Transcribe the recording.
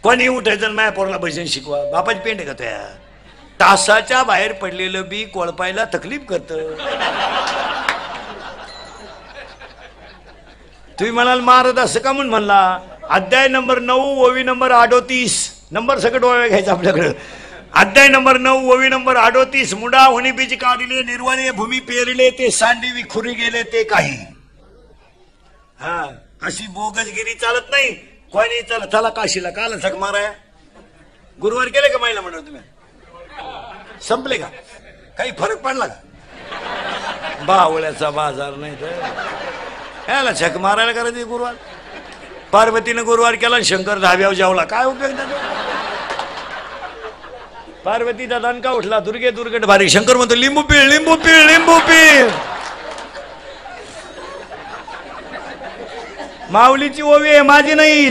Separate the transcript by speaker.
Speaker 1: कोणी उठायचं माया पोराला भजन शिकवा, बापाची पेंड का त्या तासाच्या बाहेर पडलेलं बी कोळपायला तकलीफ करत. तुम्ही म्हणाल महाराज असं का म्हणून म्हणला. अध्याय नंबर 9 ओवी नंबर 38 नंबर सगळं डोळ्या घ्यायचं आपल्याकडे. अध्याय नंबर 9 ओवी नंबर 38 मुडा होणी बीज काढले निर्वाणे भूमी पेरले ते सांडी विखुरी गेले ते काही. हा अशी बोगसगिरी चालत नाही. कोणी चला चला काशीला काल झक माराया. गुरुवार केले का माहिला म्हणा तुम्ही संपले का काही फरक पडला का. बावळ्याचा बाजार नाही तर याला झक मारायला करायचं गुरुवार. पार्वतीनं गुरुवार केला शंकर धाब्यावर जेवला काय उपयोग त्याचा. पार्वतीचा दणका उठला दुर्गे दुर्गट भारी. शंकर म्हणतो लिंबू पीळ लिंबू पीळ लिंबू पीळ. माऊलीची ओवी आहे माझी नाही.